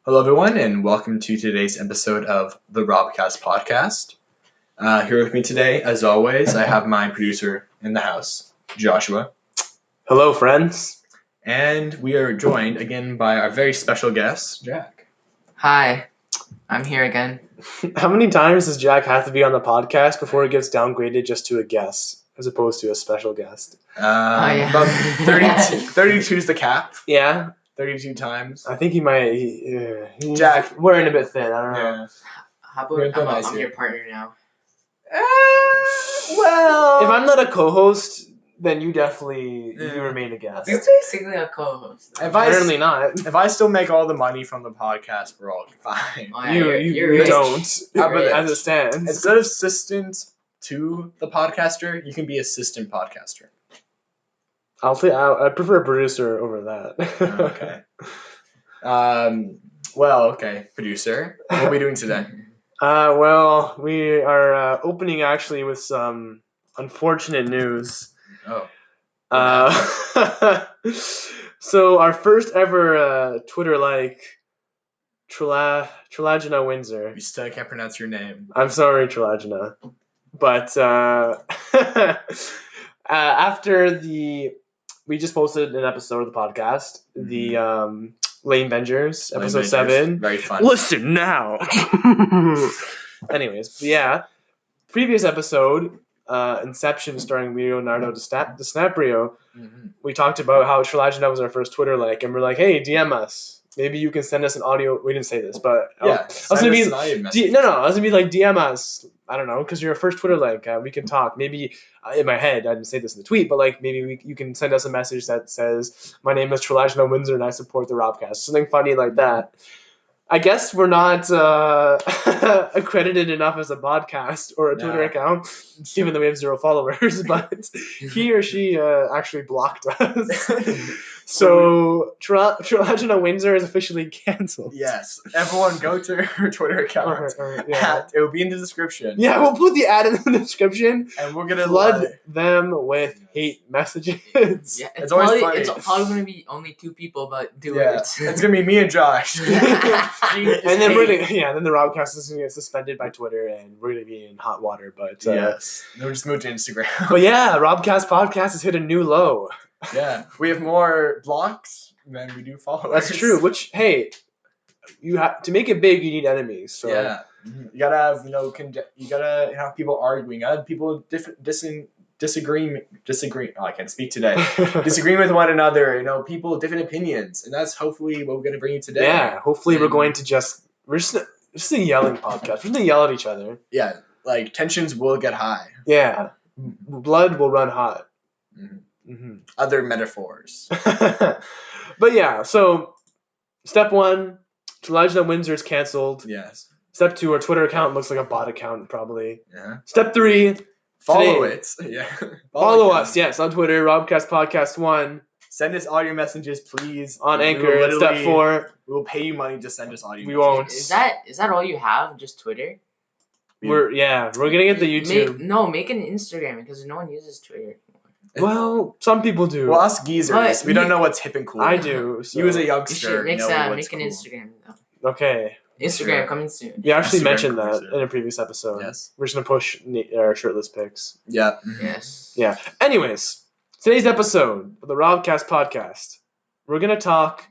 Hello, everyone, and welcome to today's episode of the Robcast podcast. Here with me today, as always, I have my producer in the house, Joshua. Hello, friends. And we are joined again by our very special guest, Jack. Hi, I'm here again. How many times does Jack have to be on the podcast before it gets downgraded just to a guest, as opposed to a special guest? Yeah. About 32 is the cap. Yeah, 32 times. I think he might. He's Jack. wearing a bit thin. I don't know. Yeah. How You're about nice I'm here. your partner now? Well, If I'm not a co-host, then you definitely you remain a guest. You're basically a co-host. Apparently not. if I still make all the money from the podcast, we're all fine. Oh, yeah, You you're you rich. don't. How about As it stands. Instead of assistant to the podcaster, you can be assistant podcaster. I prefer a producer over that. Okay. Okay, producer. What are we doing today? Well, we are opening actually with some unfortunate news. Oh. So our first ever Twitter Trelagina Windsor. You still can't pronounce your name. I'm sorry, Trelagina, but after we just posted an episode of the podcast, the Lane Bengers, episode 7. Very fun. Listen now. Anyways, yeah. Previous episode, Inception, starring Leonardo DiCaprio, we talked about how Trelagina was our first Twitter and we're like, hey, DM us. Maybe you can send us an audio. We didn't say this, but Yeah. I was gonna be DM I was gonna be like, DM us. I don't know, because you're our first Twitter we can talk. Maybe in my head, I didn't say this in the tweet, but maybe you can send us a message that says, my name is Trelagina Windsor and I support the Robcast. Something funny like that. I guess we're not accredited enough as a podcast or a Twitter account, given that we have 0 followers, but he or she actually blocked us. So Trelagina Windsor is officially canceled. Yes. Everyone go to her Twitter account. Yeah. It will be in the description. Yeah, we'll put the ad in the description. And we're gonna flood them with hate messages. Yeah, It's always probably funny. it's probably gonna be only 2 people, but do Yeah. it. It's gonna be me and Josh. And then then the Robcast is gonna get suspended by Twitter, and we're gonna be in hot water. But Yes. We'll just move to Instagram. but yeah, Robcast podcast has hit a new low. Yeah. We have more blocks than we do followers. That's true. Which, hey, you have to make it big. You need enemies. So Yeah. You gotta have you gotta have people arguing. You gotta have people disagreeing. Oh, I can't speak today. Disagreeing with one another. People with different opinions, and that's hopefully what we're gonna bring you today. Yeah. Hopefully, we're going to we're just a yelling podcast. We're gonna yell at each other. Yeah. Tensions will get high. Yeah. Blood will run hot. Other metaphors. But yeah, so step 1, Trelagina Windsor is canceled. Yes. Step 2, our Twitter account looks like a bot account, probably. Yeah. Step 3, Follow today- it. Yeah. follow us, yes, on Twitter, Robcast Podcast 1, Send us audio messages, please. on We Anchor. will And step literally- 4, We'll pay you money to send us audio. we messages. won't. Is that all you have? Just Twitter? We're gonna get the YouTube. Make an Instagram because no one uses Twitter. Well, some people do. Well, us geezers, But we don't know what's hip and cool. I do. So. You as a You youngster, should make know what's an cool. Instagram though. Okay. Instagram Sure. coming soon. You actually Instagram mentioned that commercial. in a previous episode. Yes. We're just gonna push our shirtless pics. Yeah. Yes. Yeah. Anyways, today's episode of the Robcast podcast, we're gonna talk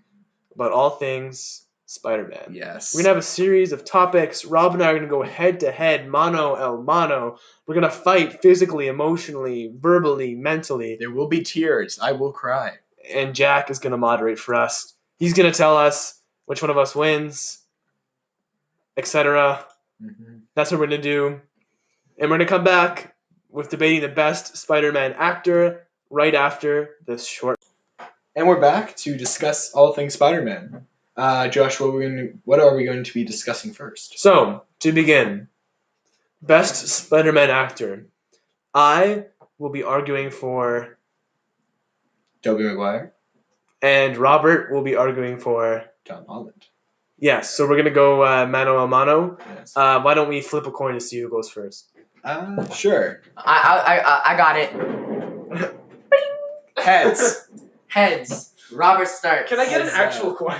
about all things Spider-Man. Yes. We're gonna have a series of topics. Rob and I are gonna go head to head, mano el mano. We're gonna fight physically, emotionally, verbally, mentally. There will be tears. I will cry. And Jack is gonna moderate for us. He's gonna tell us which one of us wins, etc. That's what we're gonna do. And we're gonna come back with debating the best Spider-Man actor right after this short. And we're back to discuss all things Spider-Man. Josh, what are we going to be discussing first? So, to begin, best Spider-Man actor. I will be arguing for, Tobey Maguire, and Robert will be arguing for. Tom Holland. Yes, so we're gonna go mano a mano. Yes. Why don't we flip a coin to see who goes first? Sure. I got it. Heads. Heads. Robert starts. Can I get an As, actual coin?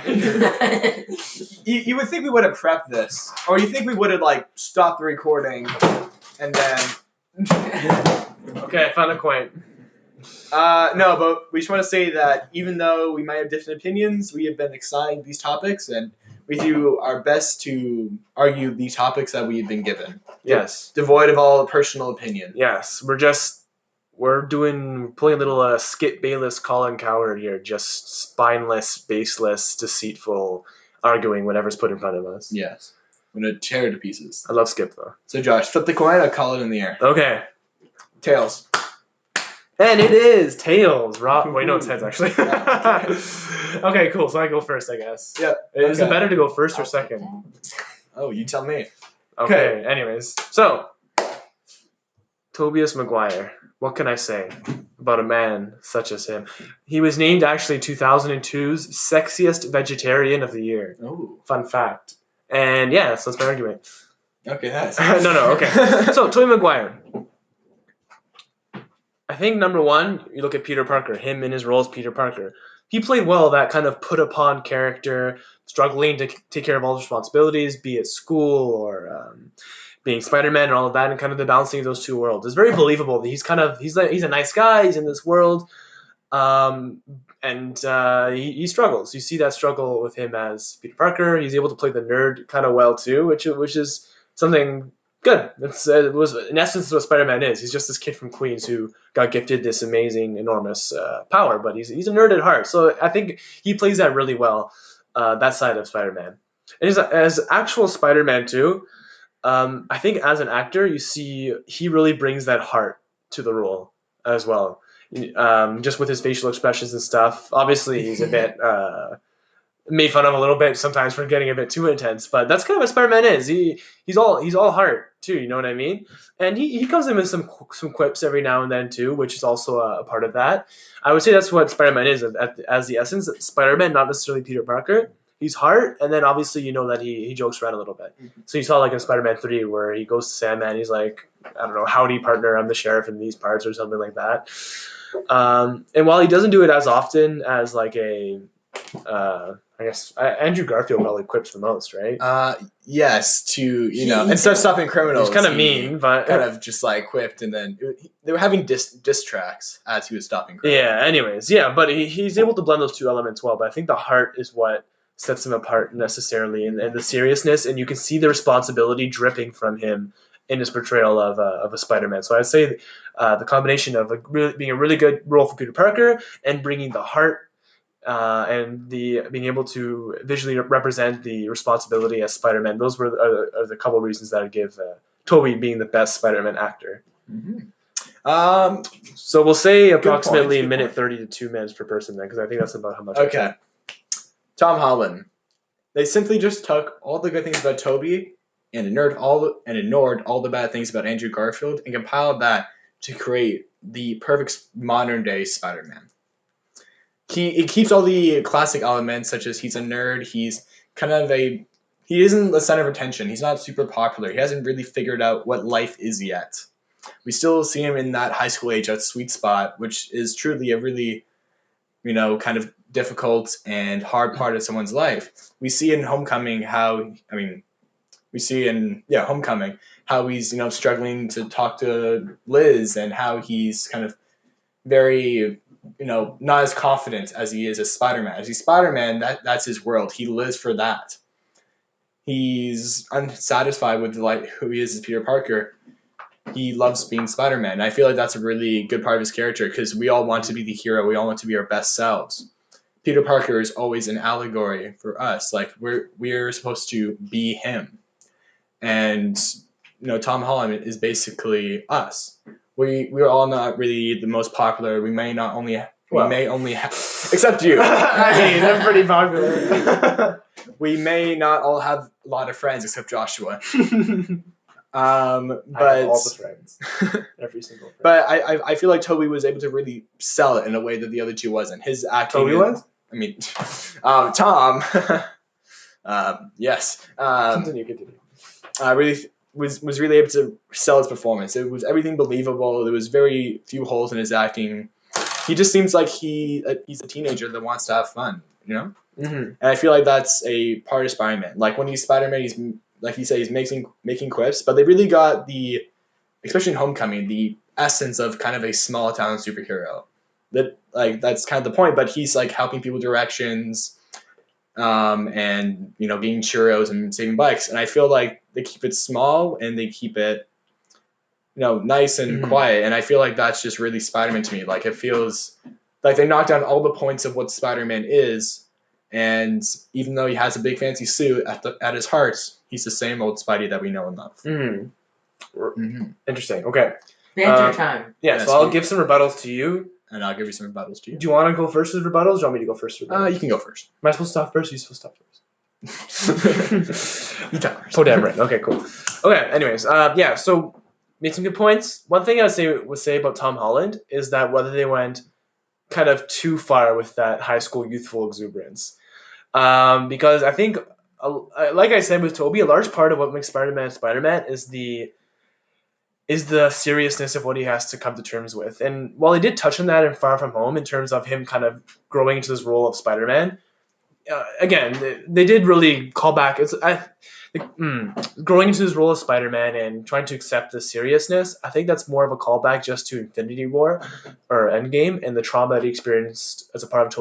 You would think we would have prepped this, or you think we would have like stopped the recording, and then. Okay, I found a coin. No, but we just want to say that even though we might have different opinions, we have been excited these topics, and we do our best to argue the topics that we've been given, Yes. devoid of all personal opinion. Yes. We're pulling a little Skip Bayless Colin Cowherd here, just spineless, baseless, deceitful, arguing whatever's put in front of us. Yes. I'm going to tear it to pieces. I love Skip, though. So, Josh, flip the coin, I'll call it in the air. Okay. Tails. And it is tails. Wait, no, it's heads, actually. Okay, cool. So I go first, I guess. Yeah. Is it Okay. better to go first or second? Oh, you tell me. Okay, anyways. So, Tobias Maguire. What can I say about a man such as him? He was named actually 2002's Sexiest Vegetarian of the Year. Oh. Fun fact. And yeah, so that's my argument. Okay, nice. No, okay. So, Tobey Maguire. I think number one, you look at Peter Parker, him in his role as Peter Parker. He played well that kind of put upon character, struggling to take care of all his responsibilities, be it school or being Spider-Man and all of that, and kind of the balancing of those two worlds. It's very believable that he's a nice guy, he's in this world, and he struggles. You see that struggle with him as Peter Parker. He's able to play the nerd kind of well too, which is something good. It was in essence what Spider-Man is. He's just this kid from Queens who got gifted this amazing, enormous power, but he's a nerd at heart. So I think he plays that really well, that side of Spider-Man. And as actual Spider-Man too, I think as an actor, you see he really brings that heart to the role as well. Just with his facial expressions and stuff. Obviously, he's a bit made fun of a little bit sometimes for getting a bit too intense, but that's kind of what Spider-Man is. He's all heart too, you know what I mean? And he comes in with some quips every now and then too, which is also a part of that. I would say that's what Spider-Man is as the essence. Spider-Man, not necessarily Peter Parker. He's heart, and then obviously you know that he jokes around a little bit. So you saw like in Spider-Man 3 where he goes to Sandman, he's like, I don't know, howdy partner, I'm the sheriff in these parts or something like that. And while he doesn't do it as often as like I guess Andrew Garfield probably quips the most, right? Yes, to instead of stopping criminals, He's kind of mean, but kind of just like quipped, and then they were having diss tracks as he was stopping criminals. yeah. Anyways, yeah, but he's able to blend those two elements well. But I think the heart is what sets him apart necessarily, and the seriousness, and you can see the responsibility dripping from him in his portrayal of a Spider-Man. So I'd say the combination of being a really good role for Peter Parker and bringing the heart. And being able to visually represent the responsibility as Spider-Man, those are the couple of reasons that I'd give Tobey being the best Spider-Man actor. Mm-hmm. So we'll say approximately Good a minute point. 30 to 2 minutes per person then, because I think that's about how much. Okay. Tom Holland. They simply just took all the good things about Tobey and ignored all the bad things about Andrew Garfield and compiled that to create the perfect modern day Spider-Man. It keeps all the classic elements, such as he's a nerd, he's kind of he isn't the center of attention, he's not super popular, he hasn't really figured out what life is yet. We still see him in that high school age, that sweet spot, which is truly a really, kind of difficult and hard part of someone's life. We see in Homecoming how he's, struggling to talk to Liz, and how he's kind of very, not as confident as he is as Spider-Man. As he's Spider-Man, that's his world. He lives for that. He's unsatisfied with who he is as Peter Parker. He loves being Spider-Man. And I feel like that's a really good part of his character, because we all want to be the hero. We all want to be our best selves. Peter Parker is always an allegory for us. Like we're supposed to be him. And Tom Holland is basically us. We're all not really the most popular. We may only have, except you. I mean, I'm pretty popular. We may not all have a lot of friends except Joshua. But I have all the friends, every single friend. But I feel like Tobey was able to really sell it in a way that the other two wasn't. His acting. Tobey was? I mean, Tom. Yes. Continue. Really was really able to sell his performance. It was everything believable. There was very few holes in his acting. he just seems like he's a teenager that wants to have fun, you know. Mm-hmm. And I feel like that's a part of Spider-Man. Like when he's Spider-Man, he's like you say, he's making quips, but they really got especially in Homecoming, the essence of kind of a small town superhero. That's kind of the point. But he's like helping people directions, and getting churros and saving bikes. And I feel like they keep it small and they keep it nice and quiet. And I feel like that's just really Spider-Man to me. Like it feels like they knocked down all the points of what Spider-Man is. And even though he has a big fancy suit, at his heart, he's the same old Spidey that we know and love. Mm-hmm. Interesting. Okay. Banter time. Yeah, Yes, so I'll give some rebuttals to you. And I'll give you some rebuttals to you. Do you want to go first with rebuttals, or do you want me to go first with rebuttals? You can go first. Am I supposed to stop first, or are you supposed to stop first? You talk first. Oh, damn right. Okay, cool. Okay, anyways, yeah, so made some good points. One thing I would say about Tom Holland is that whether they went kind of too far with that high school youthful exuberance. Because I think, like I said with Tobey, a large part of what makes Spider-Man Spider-Man is the seriousness of what he has to come to terms with. And while he did touch on that in Far From Home in terms of him kind of growing into this role of Spider-Man, again, they did really call back. Growing into his role as Spider-Man and trying to accept the seriousness, I think that's more of a callback just to Infinity War or Endgame and the trauma that he experienced as a part of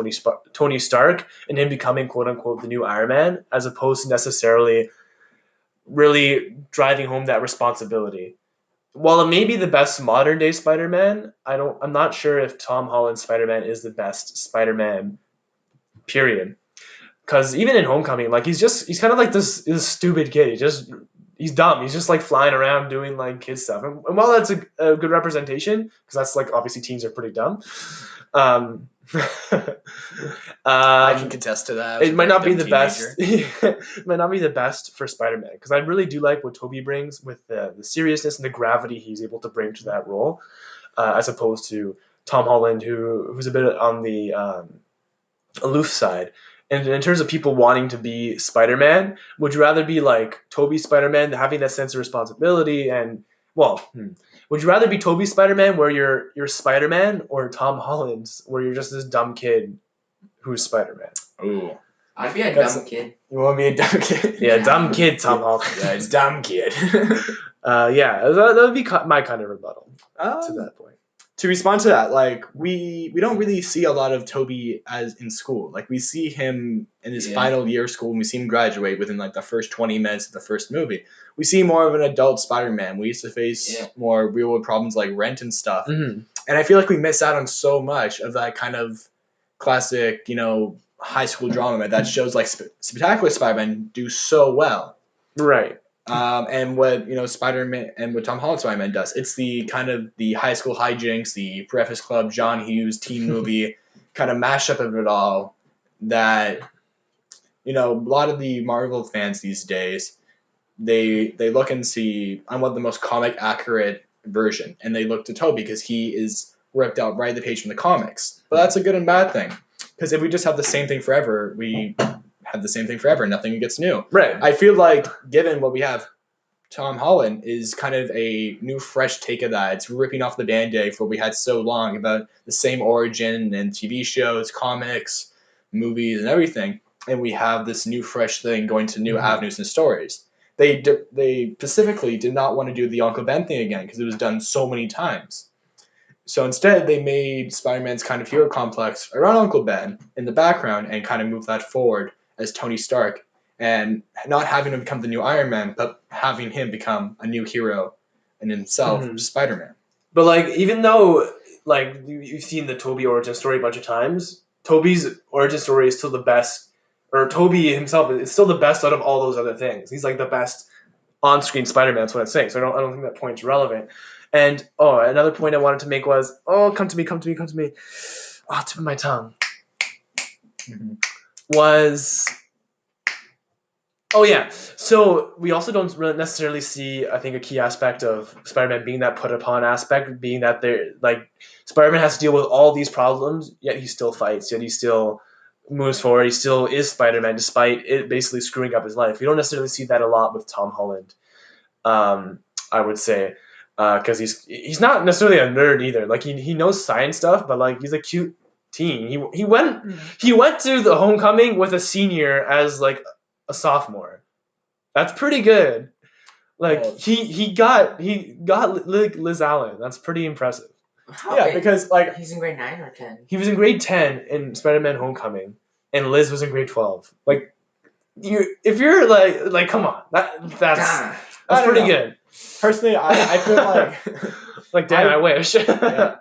Tony Stark and him becoming quote-unquote the new Iron Man, as opposed to necessarily really driving home that responsibility. While it may be the best modern day Spider-Man, I'm not sure if Tom Holland's Spider-Man is the best Spider-Man, period. Because even in Homecoming, like he's kind of like this stupid kid. He's dumb. He's just like flying around doing like kid stuff. And while that's a good representation, because that's like obviously teens are pretty dumb. I can contest to that. It might not be the best. It might not be the best for Spider-Man, because I really do like what Tobey brings with the seriousness and the gravity he's able to bring to that role, as opposed to Tom Holland, who's a bit on the aloof side. And in terms of people wanting to be Spider-Man, would you rather be like Tobey Spider-Man, having that sense of responsibility, and would you rather be Tobey Spider-Man, where you're Spider-Man, or Tom Holland's, where you're just this dumb kid who's Spider-Man? Ooh, I'd be a dumb kid. You want me a dumb kid? Yeah, dumb kid, Tom Holland. Yeah, it's dumb kid. Yeah, that would be my kind of rebuttal to that point. To respond to that, like we don't really see a lot of Tobey as in school. Like we see him in his final year of school, and we see him graduate within like the first 20 minutes of the first movie. We see more of an adult Spider-Man. We used to face more real world problems like rent and stuff. Mm-hmm. And I feel like we miss out on so much of that kind of classic, high school drama that shows like Spectacular Spider-Man do so well. Right. And what Spider-Man and what Tom Holland Spider-Man does, it's the kind of the high school hijinks, the Breakfast Club, John Hughes teen movie kind of mashup of it all. That a lot of the Marvel fans these days, they look and see, I want the most comic accurate version, and they look to Tobey because he is ripped out right at the page from the comics. But that's a good and bad thing, because if we just have the same thing forever, we have the same thing forever. Nothing gets new. Right. I feel like, given what we have, Tom Holland is kind of a new, fresh take of that. It's ripping off the Band-Aid for what we had so long about the same origin and TV shows, comics, movies, and everything. And we have this new, fresh thing going to new avenues and stories. They specifically did not want to do the Uncle Ben thing again because it was done so many times. So instead, they made Spider-Man's kind of hero complex around Uncle Ben in the background and kind of moved that forward as Tony Stark, and not having him become the new Iron Man, but having him become a new hero in himself, Spider-Man. But like, even though like you've seen the Tobey origin story a bunch of times, Tobey's origin story is still the best, or Tobey himself is still the best out of all those other things. He's like the best on-screen Spider-Man. That's what I'm saying. So I don't think that point's relevant. And another point I wanted to make was, come to me. Tip of my tongue. Was, so we also don't really necessarily see, I think, a key aspect of Spider-Man being that put upon aspect, being that they're like Spider-Man has to deal with all these problems, yet he still fights, yet he still moves forward, he still is Spider-Man despite it basically screwing up his life. We don't necessarily see that a lot with Tom Holland, I would say. because he's not necessarily a nerd either. Like he knows science stuff, but like he's a cute teen. He went to the homecoming with a senior as like a sophomore. That's pretty good. Like he got Liz Allen. That's pretty impressive. Yeah, because like he's in grade 9 or 10. He was in grade 10 in Spider-Man: Homecoming, and Liz was in grade 12. Like if you're like come on, that's pretty good. Personally, I feel like like damn, I wish. Yeah.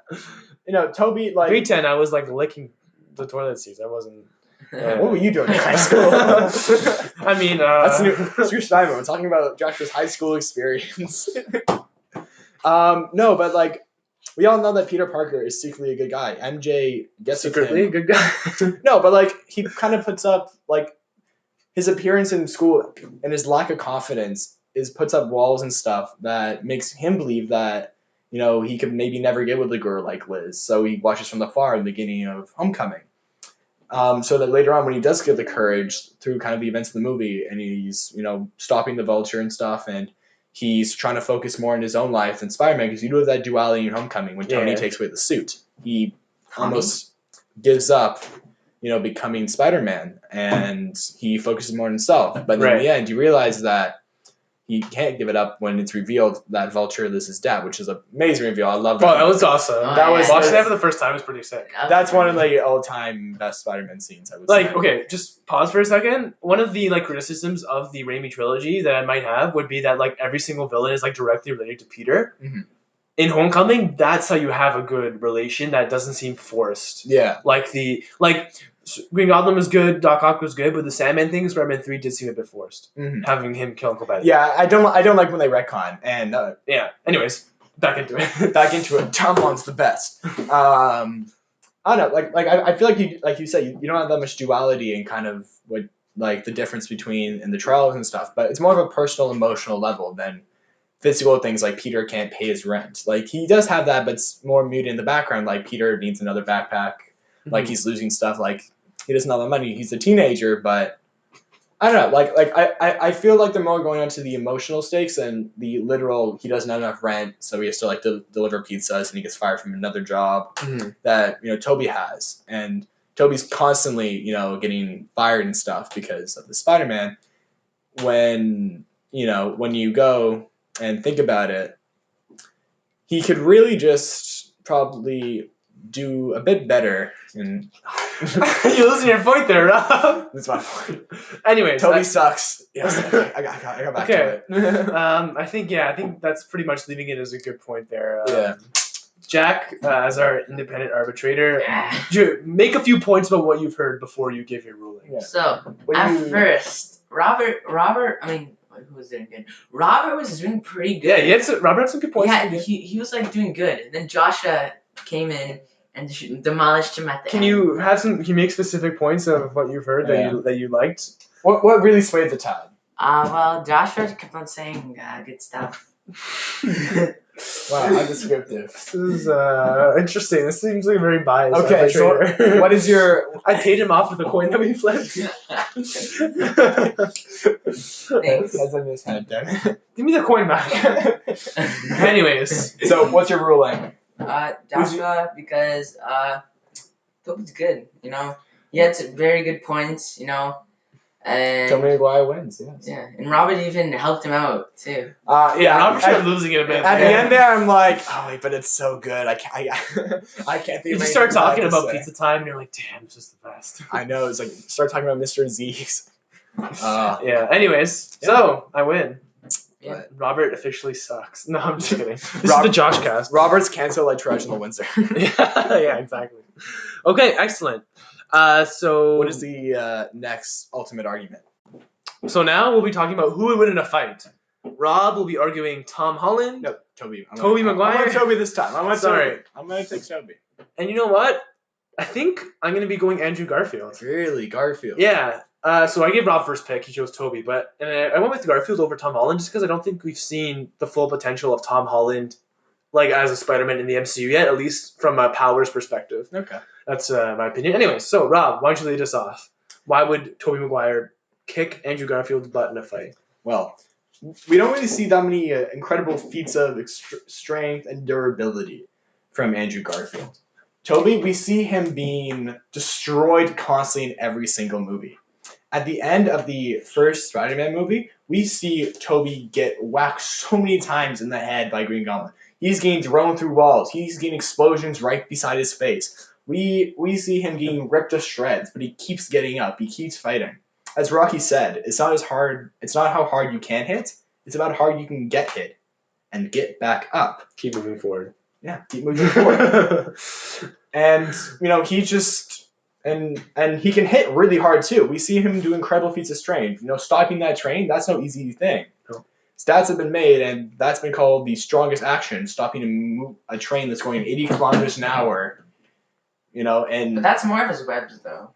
You know, Toby like grade 10, I was like licking the toilet seats. I wasn't. What were you doing in high school? I mean, that's Screw Steiner. We're talking about Joshua's high school experience. No, but like we all know that Peter Parker is secretly a good guy. MJ gets secretly a good guy. No, but like he kind of puts up like his appearance in school and his lack of confidence puts up walls and stuff that makes him believe that he could maybe never get with a girl like Liz. So he watches from afar in the beginning of Homecoming. So that later on when he does get the courage through kind of the events of the movie and he's stopping the Vulture and stuff and he's trying to focus more on his own life than Spider-Man because you do have that duality in Homecoming when Tony takes away the suit. He almost gives up becoming Spider-Man and he focuses more on himself. But in the end you realize that he can't give it up when it's revealed that Vulture is his dad, which is an amazing reveal. I love that. Oh, that was awesome. Watching that for the first time was pretty sick. That's one of the all-time best Spider-Man scenes, I would say. Okay, just pause for a second. One of the criticisms of the Raimi trilogy that I might have would be that every single villain is directly related to Peter. Mm-hmm. In Homecoming, that's how you have a good relation that doesn't seem forced. Yeah. Green Goblin was good, Doc Ock was good, but the Sandman thing, Spider-Man 3 did seem a bit forced. Mm-hmm. Having him kill Uncle Ben. Yeah, I don't like when they retcon. And yeah. Anyways, back into it. Tom Holland's the best. I don't know. I feel like you said you don't have that much duality in kind of what the difference between in the trials and stuff, but it's more of a personal, emotional level than physical things like Peter can't pay his rent. Like he does have that, but it's more muted in the background. Like Peter needs another backpack. Mm-hmm. Like he's losing stuff. Like he doesn't have the money. He's a teenager, but I don't know. I feel like they're more going on to the emotional stakes and the literal. He doesn't have enough rent, so he has to deliver pizzas, and he gets fired from another job that Toby has, and Toby's constantly getting fired and stuff because of the Spider-Man. When you go and think about it, he could really just probably do a bit better. And you're losing your point there, Rob. That's my point. Anyways, Toby sucks. Yes, I got back to it. I think that's pretty much leaving it as a good point there. Yeah. Jack, as our independent arbitrator, make a few points about what you've heard before you give your ruling. Yeah. So first, Robert. I mean, who was doing good? Robert was doing pretty good. Yeah, Robert had some good points. Yeah, he was doing good. And then Joshua came in and demolished him at the end. Can you make specific points of what you've heard that you liked? What really swayed the tide? Well, Joshua kept on saying good stuff. Wow, how descriptive. This is interesting. This seems like very biased. Okay, so what is your... I paid him off with the coin that we flipped. Thanks. That's a mishap, damn it. Give me the coin back. Anyways. So, what's your ruling? Joshua, because Toby's good, He had some very good points, and Tobey Maguire wins, yes. Yeah, and Robert even helped him out, too. Robert started losing it a bit. At the end there, I'm like, oh, wait, but it's so good. I can't think you just start talking about pizza time, and you're like, damn, it's just the best. I know, it's like, start talking about Mr. Z's. Anyways, so, I win. Yeah. Robert officially sucks. No, I'm just kidding. This is the Josh cast. Robert's canceled like trash in the Windsor. yeah, exactly. Okay, excellent. So what is the next ultimate argument? So now we'll be talking about who would win in a fight. Rob will be arguing Tom Holland. No, Toby. Toby Maguire. I want Toby this time. I'm going to take Toby. And you know what? I think I'm going to be going Andrew Garfield. Really? Garfield? Yeah. So I gave Rob first pick. He chose Toby. But I went with Garfield over Tom Holland just because I don't think we've seen the full potential of Tom Holland as a Spider-Man in the MCU yet, at least from a powers perspective. Okay. That's my opinion. Anyway, so Rob, why don't you lead us off? Why would Tobey Maguire kick Andrew Garfield's butt in a fight? Well, we don't really see that many incredible feats of strength and durability from Andrew Garfield. Toby, we see him being destroyed constantly in every single movie. At the end of the first Spider-Man movie, we see Toby get whacked so many times in the head by Green Goblin. He's getting thrown through walls. He's getting explosions right beside his face. We see him getting ripped to shreds, but he keeps getting up. He keeps fighting. As Rocky said, it's not how hard you can hit. It's about how hard you can get hit and get back up. Keep moving forward. Yeah, keep moving forward. And he just and he can hit really hard too. We see him do incredible feats of strength. Stopping that train, that's no easy thing. No. Stats have been made, and that's been called the strongest action, stopping a train that's going 80 kilometers an hour. And But that's more of his webs, though.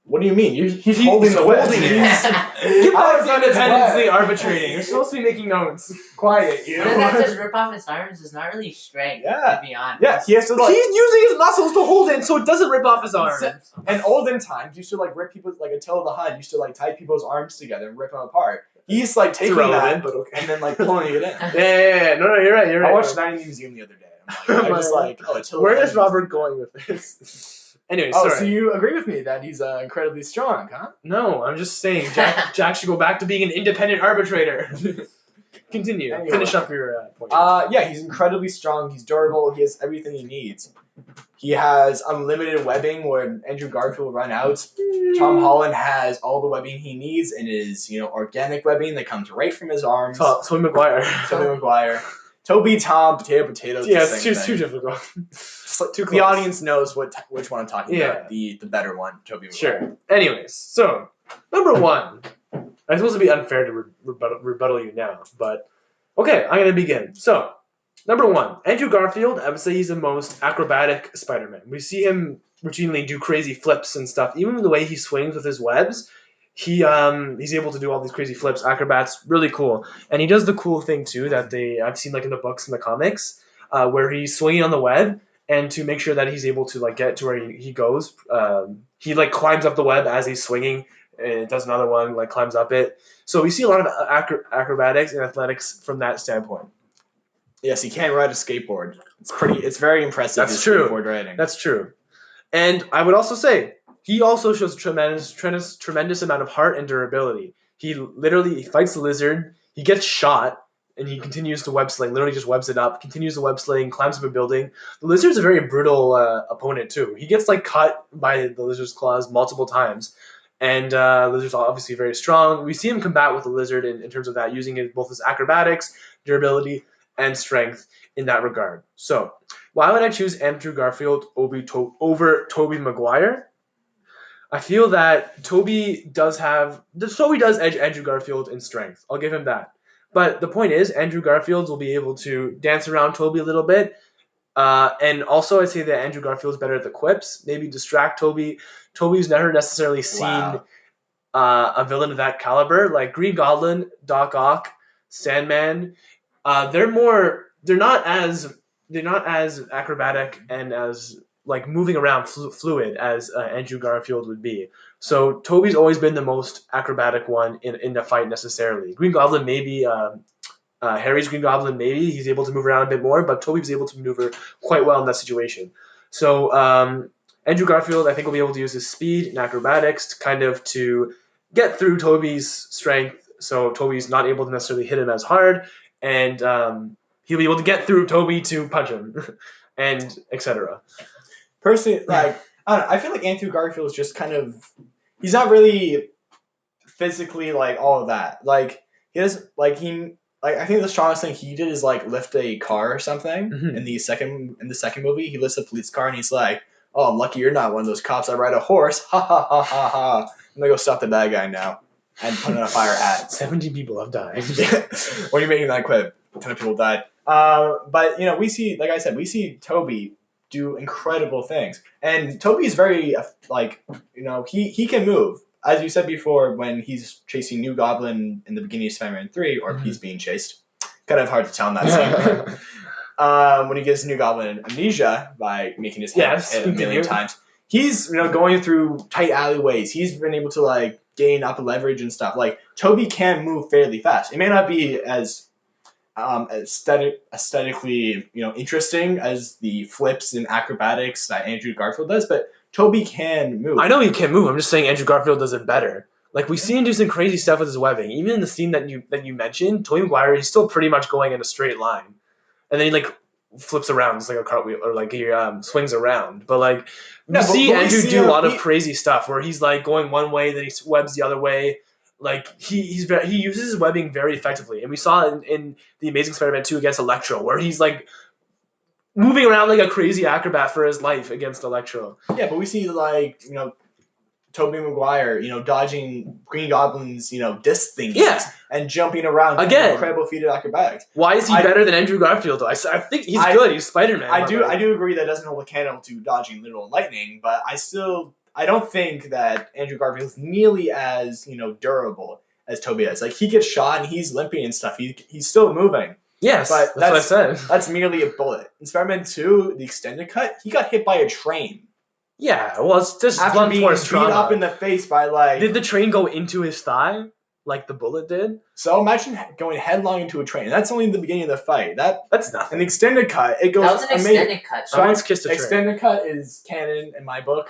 What do you mean? He's holding the web. holding it. Give us independently arbitrating. You're supposed to be making notes. Quiet, you. Doesn't that just rip off his arms? It's not really strength, to be honest. Yeah, he has to He's using his muscles to hold it so it doesn't rip off his arm. And olden times, you used to rip people Attila the Hun used to tie people's arms together and rip them apart. He's taking that, but okay. and then pulling it in. Yeah. No, you're right. I watched Night in the Museum the other day. I'm just Attila. Where is Robert going with this? Anyway, sorry. So you agree with me that he's incredibly strong, huh? No, I'm just saying Jack should go back to being an independent arbitrator. Continue. Anyway. Finish up your point. Yeah, he's incredibly strong. He's durable. He has everything he needs. He has unlimited webbing where Andrew Garfield will run out. Tom Holland has all the webbing he needs and is, organic webbing that comes right from his arms. Tobey Maguire. Toby, Tom, potatoes. Yeah, it's too difficult. Too close. The audience knows which one I'm talking about. The better one, Toby Maguire. Sure. Anyways, so number one. I'm supposed to be unfair to rebuttal you now, but okay, I'm gonna begin. So, number one, Andrew Garfield. I would say he's the most acrobatic Spider-Man. We see him routinely do crazy flips and stuff. Even the way he swings with his webs, he's able to do all these crazy flips, acrobats, really cool. And he does the cool thing too that I've seen in the books and the comics, where he's swinging on the web. And to make sure that he's able to get to where he goes, he climbs up the web as he's swinging, and does another one, climbs up it. So we see a lot of acrobatics and athletics from that standpoint. Yes, he can ride a skateboard. It's very impressive. That's true. Skateboard riding. That's true. And I would also say he also shows tremendous amount of heart and durability. He fights the lizard. He gets shot. And he continues to web sling, literally just webs it up, continues to web sling, climbs up a building. The lizard's a very brutal opponent, too. He gets cut by the lizard's claws multiple times. And the lizard's obviously very strong. We see him combat with the lizard in terms of that, using both his acrobatics, durability, and strength in that regard. So, why would I choose Andrew Garfield over Tobey Maguire? I feel that Tobey does edge Andrew Garfield in strength. I'll give him that. But the point is, Andrew Garfield will be able to dance around Tobey a little bit. And also, I'd say that Andrew Garfield's better at the quips, maybe distract Tobey. Tobey's never necessarily seen a villain of that caliber. Like Green Goblin, Doc Ock, Sandman, they're not as acrobatic and as moving around fluid as Andrew Garfield would be. So Tobey's always been the most acrobatic one in the fight necessarily. Green Goblin maybe, Harry's Green Goblin maybe, he's able to move around a bit more, but Tobey was able to maneuver quite well in that situation. So Andrew Garfield, I think, will be able to use his speed and acrobatics to get through Tobey's strength, so Tobey's not able to necessarily hit him as hard, and he'll be able to get through Tobey to punch him, and etc. Personally, I don't know, I feel like Andrew Garfield is just he's not really physically all of that. He does I think the strongest thing he did is lift a car or something. Mm-hmm. In the second movie. He lifts a police car and he's like, "Oh, I'm lucky you're not one of those cops. I ride a horse. Ha ha ha ha ha. I'm gonna go stop the bad guy now." And put on a fire hat. 70 people have died. When you're making that quip, 10 people died. But we see Tobey do incredible things, and Tobey is very he can move. As you said before, when he's chasing New Goblin in the beginning of Spider-Man 3, or he's being chased, kind of hard to tell in that scene. When he gives New Goblin amnesia by making his head hit a million times, he's going through tight alleyways. He's been able to gain up leverage and stuff. Like Toby can move fairly fast. It may not be as aesthetically interesting as the flips and acrobatics that Andrew Garfield does, but Toby can move. I know he can move. I'm just saying Andrew Garfield does it better. Like we see him do some crazy stuff with his webbing. Even in the scene that you mentioned, Tobey Maguire, he's still pretty much going in a straight line, and then he like flips around just like a cartwheel, or like he swings around. But like we see Andrew do a lot of crazy stuff where he's like going one way, then he webs the other way. Like he uses his webbing very effectively, and we saw it in the Amazing Spider-Man 2 against Electro, where he's like moving around like a crazy acrobat for his life against Electro. Yeah, but we see like Tobey Maguire, dodging Green Goblin's, disc things, and jumping around. Again, incredible feat of acrobatics. Why is he better than Andrew Garfield? Though I think he's good. He's Spider-Man. I do agree that doesn't hold a candle to dodging literal lightning, but I don't think that Andrew Garfield is nearly as durable as Tobey is. Like he gets shot and he's limping and stuff. He's still moving. Yes, but that's what I said. That's merely a bullet. In Spider-Man 2, the extended cut, he got hit by a train. Yeah, well, it's just after being beat up in the face by like. Did the train go into his thigh like the bullet did? So imagine going headlong into a train. That's only the beginning of the fight. That's nothing. An extended cut. It goes. That was an extended cut. So extended cut is canon in my book.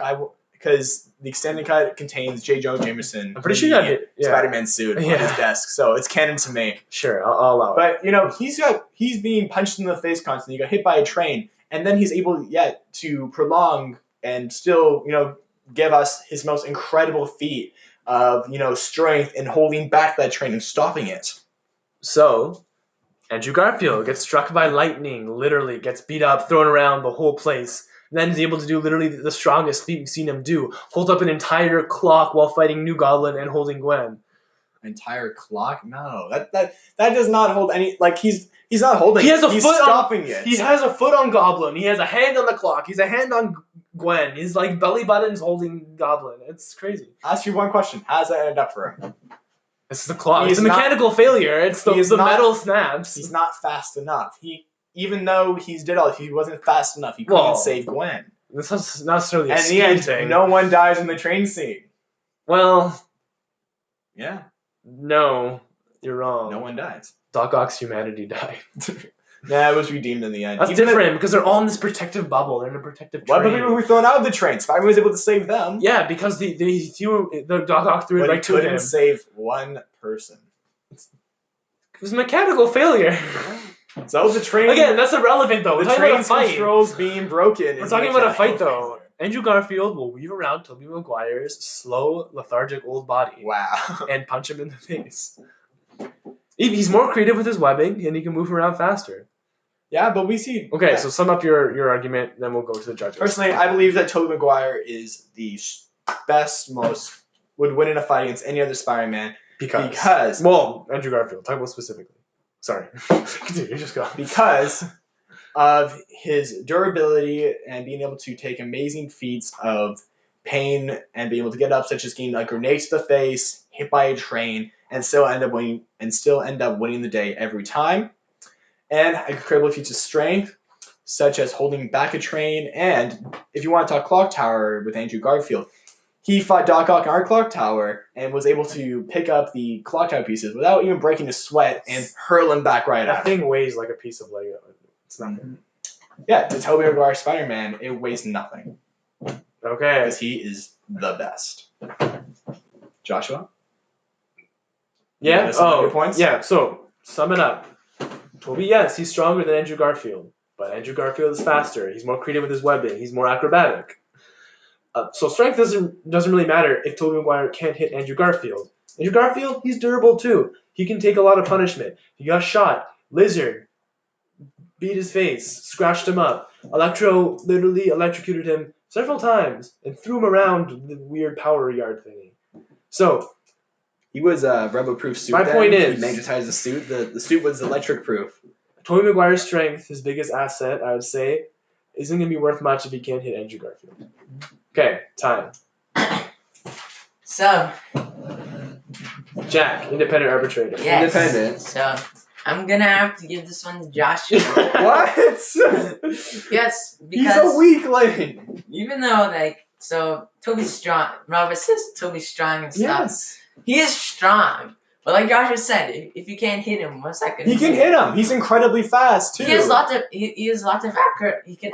Because the extended cut contains J. Jonah Jameson. I'm pretty sure you got hit. Spider-Man suit on his desk, so it's canon to me. Sure, I'll allow it. But he's being punched in the face constantly. He got hit by a train, and then he's able yet to prolong and still give us his most incredible feat of strength and holding back that train and stopping it. So Andrew Garfield gets struck by lightning, literally gets beat up, thrown around the whole place. Then he's able to do literally the strongest feat we've seen him do. Hold up an entire clock while fighting New Goblin and holding Gwen. Entire clock? No. That does not hold any... Like, he's not holding it. He's stopping it. He has a foot on Goblin. He has a hand on the clock. He's a hand on Gwen. He's like belly buttons holding Goblin. It's crazy. I'll ask you one question. How does that end up for him? It's the clock. It's a mechanical failure. It's the metal snaps. He's not fast enough. Even though he wasn't fast enough. He couldn't save Gwen. This is not necessarily a speed thing. No one dies in the train scene. Well, yeah. No, you're wrong. No one dies. Doc Ock's humanity died. Nah, it was redeemed in the end. That's different because they're all in this protective bubble. They're in a protective train. What about people who were thrown out of the train? Spider-Man was able to save them. Yeah, because the Doc Ock threw it right to him. But he couldn't save one person. It was a mechanical failure. So the train... Again, that's irrelevant, though. The train's controls being broken. We're talking about a fight, though. Andrew Garfield will weave around Tobey Maguire's slow, lethargic old body. Wow. And punch him in the face. He's more creative with his webbing, and he can move around faster. Yeah, but we see... Okay, so sum up your argument, then we'll go to the judges. Personally, I believe that Tobey Maguire is the best, would win in a fight against any other Spider-Man. Because... Well, Andrew Garfield. Talk about specifically. Sorry. Continue, just go. Because of his durability and being able to take amazing feats of pain and being able to get up, such as getting a grenade to the face, hit by a train, and still end up winning the day every time. And incredible feats of strength, such as holding back a train. And if you want to talk Clock Tower with Andrew Garfield, he fought Doc Ock in our Clock Tower and was able to pick up the Clock Tower pieces without even breaking a sweat and hurl them back right at him. That thing weighs like a piece of Lego. It's nothing. Yeah, to Tobey Maguire Spider-Man, it weighs nothing. Okay. Because he is the best. Joshua? Yeah? Your points? Yeah, so, sum it up. Tobey, yes, he's stronger than Andrew Garfield. But Andrew Garfield is faster. He's more creative with his webbing. He's more acrobatic. So strength doesn't really matter if Tobey Maguire can't hit Andrew Garfield. Andrew Garfield, he's durable too. He can take a lot of punishment. He got shot. Lizard beat his face, scratched him up. Electro literally electrocuted him several times and threw him around the weird power yard thingy. So he was a rebel-proof suit. My point is, he magnetized the suit. The suit was electric-proof. Tobey Maguire's strength, his biggest asset, I would say, isn't going to be worth much if he can't hit Andrew Garfield. Okay, time. So, Jack, independent arbitrator. Yes. Independent. So, I'm gonna have to give this one to Joshua. What? Yes, because he's a weakling. even though So Toby's strong. Robert says Toby's strong and stuff. Yes. He is strong. But like Joshua said, if you can't hit him, what's that gonna He do? can hit him. He's incredibly fast too. He has lots of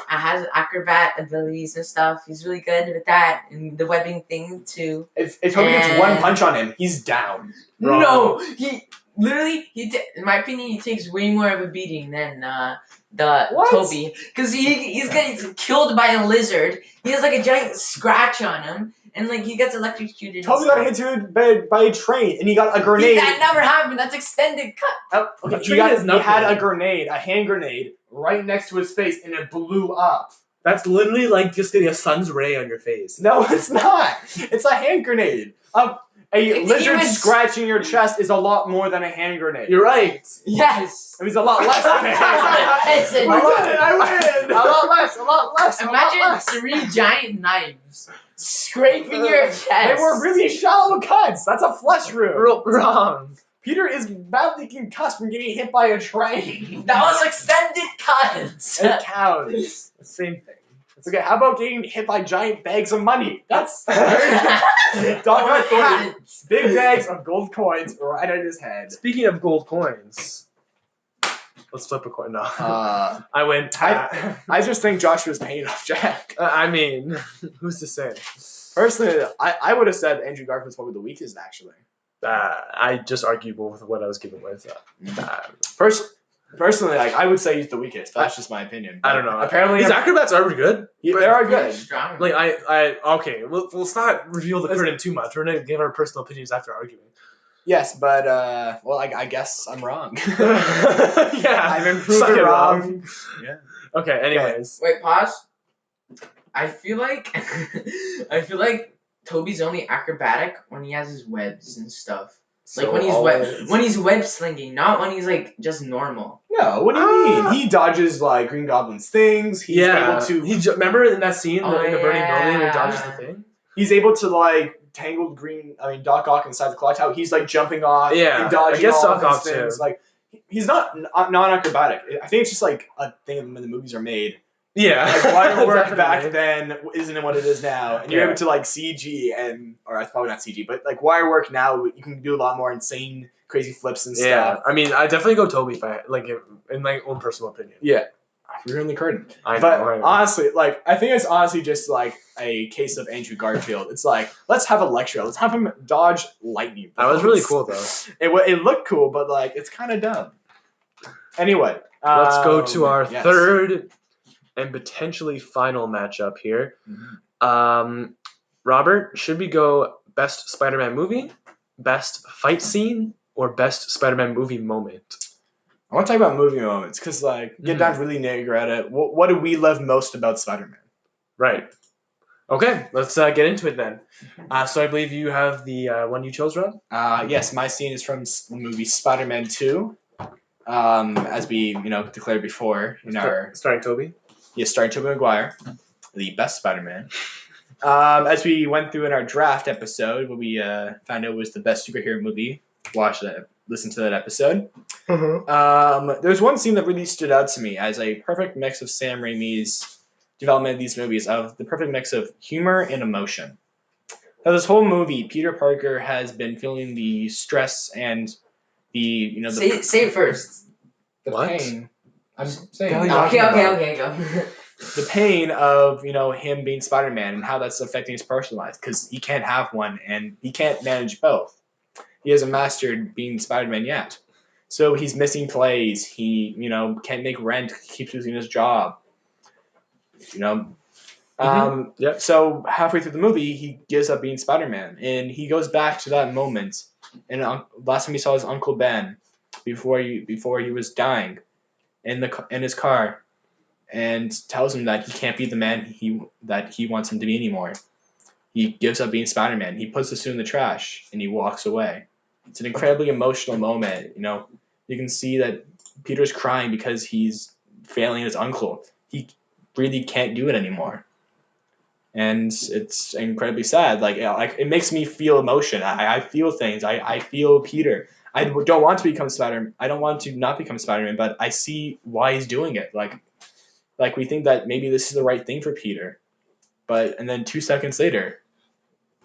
has acrobat abilities and stuff. He's really good with that and the webbing thing too. If Toby gets one punch on him, he's down. Wrong. No, he literally in my opinion he takes way more of a beating than What? Toby, because he's getting killed by a lizard. He has like a giant scratch on him, and like he gets electrocuted. Toby got hit by a train, and he got a grenade. That never happened. That's extended cut. Okay, He had a grenade, a hand grenade, right next to his face, and it blew up. That's literally like just getting a sun's ray on your face. No, it's not. It's a hand grenade. A lizard scratching your chest is a lot more than a hand grenade. You're right. Yes. It was a lot less than a hand grenade. I win. A lot less. Imagine 3 giant knives scraping your chest. They were really shallow cuts. That's a flesh wound. Wrong. Peter is badly concussed from getting hit by a train. That was extended cuts. It counts. Same thing. It's okay. How about getting hit by giant bags of money? That's What happened? big bags of gold coins right at his head. Speaking of gold coins, let's flip a coin now. I went. I just think Joshua's paying off Jack. I mean, who's to say? Personally, I would have said Andrew Garfield's probably the weakest, actually. I just argued with what I was given with. Personally, like I would say he's the weakest. That's just my opinion. I don't know. Apparently, His acrobats are pretty good. they are good. Strong. Like okay. Let's not reveal the curtain too much. We're gonna give our personal opinions after arguing. Yes, but well, I guess I'm wrong. Yeah, I've improved Suck it it, wrong. Yeah. Okay. Anyways. Wait, pause. I feel like Toby's only acrobatic when he has his webs and stuff. Like when he's web slinging, not when he's like just normal. No, what do you mean? He dodges like Green Goblin's things. He's able to. Remember in that scene in the burning building where he dodges the thing? He's able to like tangle Doc Ock inside the clock tower. He's like jumping off and dodging I guess all Doc of Ock his things. too. Like he's non-acrobatic. I think it's just like a thing when the movies are made. Yeah. Like wire work Definitely. back then isn't what it is now, and you're able to like CG or it's probably not CG, but like wire work now you can do a lot more insane, crazy flips and stuff. Yeah. I mean, I definitely go Toby in my own personal opinion. Yeah. You're in the curtain. I But know, right? honestly, like I think it's honestly just like a case of Andrew Garfield. It's like let's have a lecture. Let's have him dodge lightning. That was really cool though. It looked cool, but like it's kind of dumb. Anyway, Let's go to our yes. third and potentially final matchup here. Mhm. Robert, should we go best Spider-Man movie, best fight scene, or best Spider-Man movie moment? I want to talk about movie moments because like get down to really nitty at it. What do we love most about Spider-Man? Right. Okay, let's get into it then. So I believe you have the one you chose, Rob? Yes, my scene is from the movie Spider-Man 2. As we declared before in our Starring Toby. starring Tobey Maguire, the best Spider-Man. As we went through in our draft episode, where we found out it was the best superhero movie. Listen to that episode. There's one scene that really stood out to me as a perfect mix of Sam Raimi's development of these movies, of the perfect mix of humor and emotion. Now, this whole movie, Peter Parker has been feeling the stress and the Say it first. the What? pain. I'm saying Okay, go. the pain of him being Spider-Man and how that's affecting his personal life because he can't have one and he can't manage both. He hasn't mastered being Spider-Man yet, so he's missing plays. He can't make rent. Keeps losing his job. Yep. So halfway through the movie, he gives up being Spider-Man and he goes back to that moment. And last time he saw his Uncle Ben before he was dying in his car, and tells him that he can't be the man that he wants him to be anymore. He gives up being Spider-Man. He puts the suit in the trash and he walks away. It's an incredibly emotional moment. You can see that Peter's crying because he's failing his uncle. He really can't do it anymore. And it's incredibly sad. Like it makes me feel emotion. I feel things. I feel Peter. I don't want to become Spider-Man. I don't want to not become Spider-Man, but I see why he's doing it. Like we think that maybe this is the right thing for Peter. And then 2 seconds later,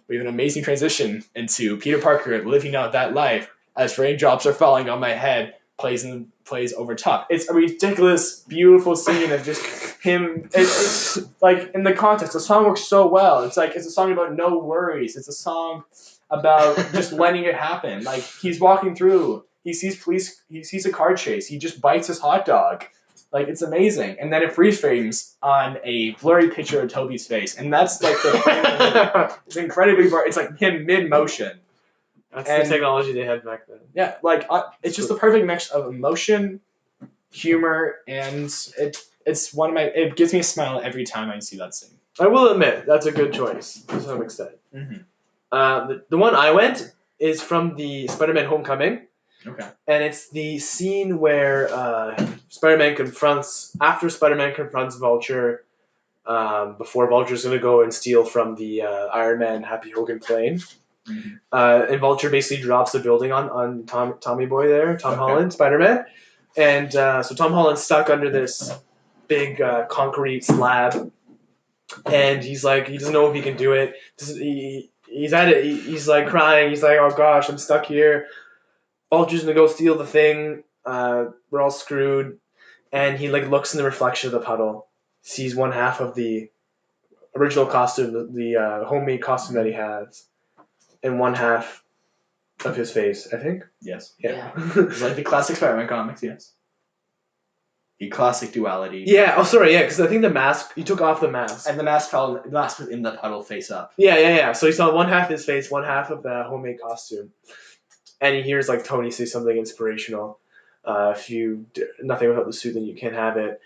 we have an amazing transition into Peter Parker living out that life as raindrops are falling on my head. Plays over top. It's a ridiculous, beautiful scene of just him. It's like in the context, the song works so well. It's a song about no worries. It's a song about just letting it happen. Like he's walking through, he sees police, he sees a car chase, he just bites his hot dog. Like it's amazing, and then it freeze frames on a blurry picture of Toby's face, and that's like the it's incredibly blurry. It's like him mid motion. That's the technology they had back then. Yeah, like it's just the perfect mix of emotion, humor, and it's one of my. It gives me a smile every time I see that scene. I will admit that's a good choice to some extent. Mm-hmm. The one I went is from the Spider-Man Homecoming. Okay. And it's the scene where Spider-Man confronts Vulture before Vulture's going to go and steal from the Iron Man Happy Hogan plane. Mm-hmm. And Vulture basically drops the building on Tommy Boy there, Tom Holland, Spider-Man. And so Tom Holland's stuck under this big concrete slab. And he's like, he doesn't know if he can do it. He's at it. He's like crying. He's like, oh gosh, I'm stuck here. Vulture's gonna go steal the thing. We're all screwed. And he like looks in the reflection of the puddle, sees one half of the original costume, the homemade costume that he has, and one half of his face. I think. Yes. Yeah. It's like the classic Spider-Man comics. Yes. The classic duality. Yeah. Oh, sorry. Yeah, because I think the mask. He took off the mask. And the mask was in the puddle face up. Yeah. So he saw one half of his face, one half of the homemade costume. And he hears like Tony say something inspirational. If you do nothing without the suit, then you can't have it.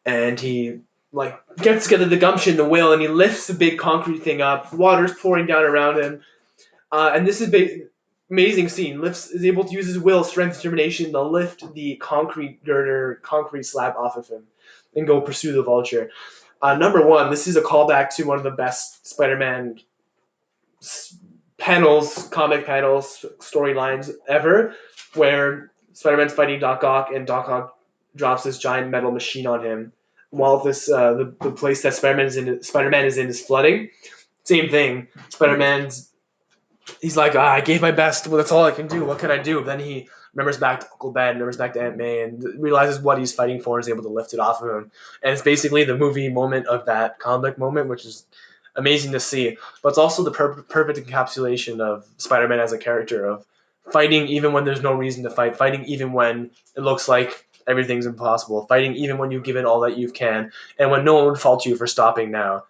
And he like gets together the gumption, the will, and he lifts the big concrete thing up. Water's pouring down around him. And this is amazing scene. Is able to use his will, strength, determination to lift the concrete slab off of him and go pursue the Vulture. Number one, this is a callback to one of the best Spider-Man comic panels, storylines ever, where Spider-Man's fighting Doc Ock, and Doc Ock drops this giant metal machine on him, while this the place that Spider-Man is in is flooding. Same thing. He's like, I gave my best. Well, that's all I can do. What can I do? Then he remembers back to Uncle Ben, remembers back to Aunt May, and realizes what he's fighting for, and is able to lift it off of him. And it's basically the movie moment of that comic moment, which is amazing to see, but it's also the perfect encapsulation of Spider-Man as a character, of fighting even when there's no reason to fight, fighting even when it looks like everything's impossible, fighting even when you've given all that you can, and when no one would fault you for stopping now.